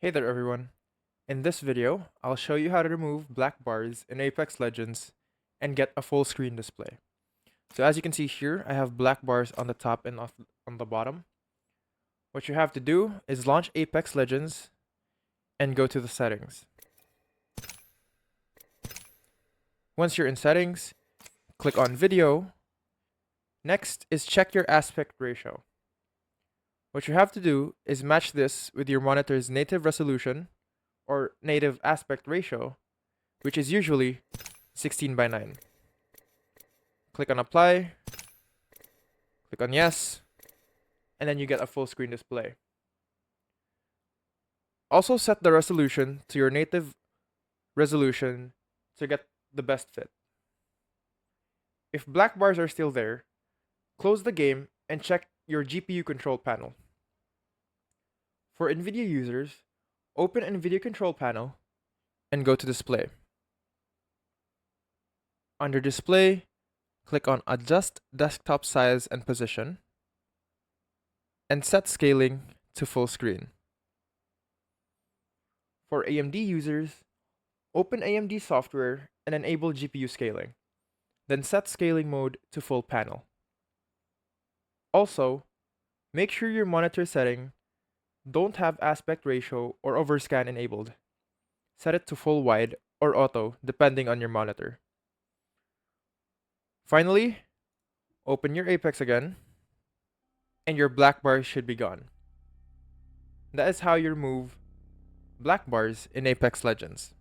Hey there everyone. In this video, I'll show you how to remove black bars in Apex Legends and get a full screen display. So as you can see here, I have black bars on the top and on the bottom. What you have to do is launch Apex Legends and go to the settings. Once you're in settings, click on video. Next is check your aspect ratio. What you have to do is match this with your monitor's native resolution or native aspect ratio, which is usually 16:9. Click on apply, click on yes, and then you get a full screen display. Also set the resolution to your native resolution to get the best fit. If black bars are still there, close the game and check your GPU control panel. For NVIDIA users, open NVIDIA control panel and go to display. Under display, click on adjust desktop size and position and set scaling to full screen. For AMD users, open AMD software and enable GPU scaling, then set scaling mode to full panel. Also, make sure your monitor setting don't have aspect ratio or overscan enabled. Set it to full wide or auto depending on your monitor. Finally, open your Apex again and your black bars should be gone. That is how you remove black bars in Apex Legends.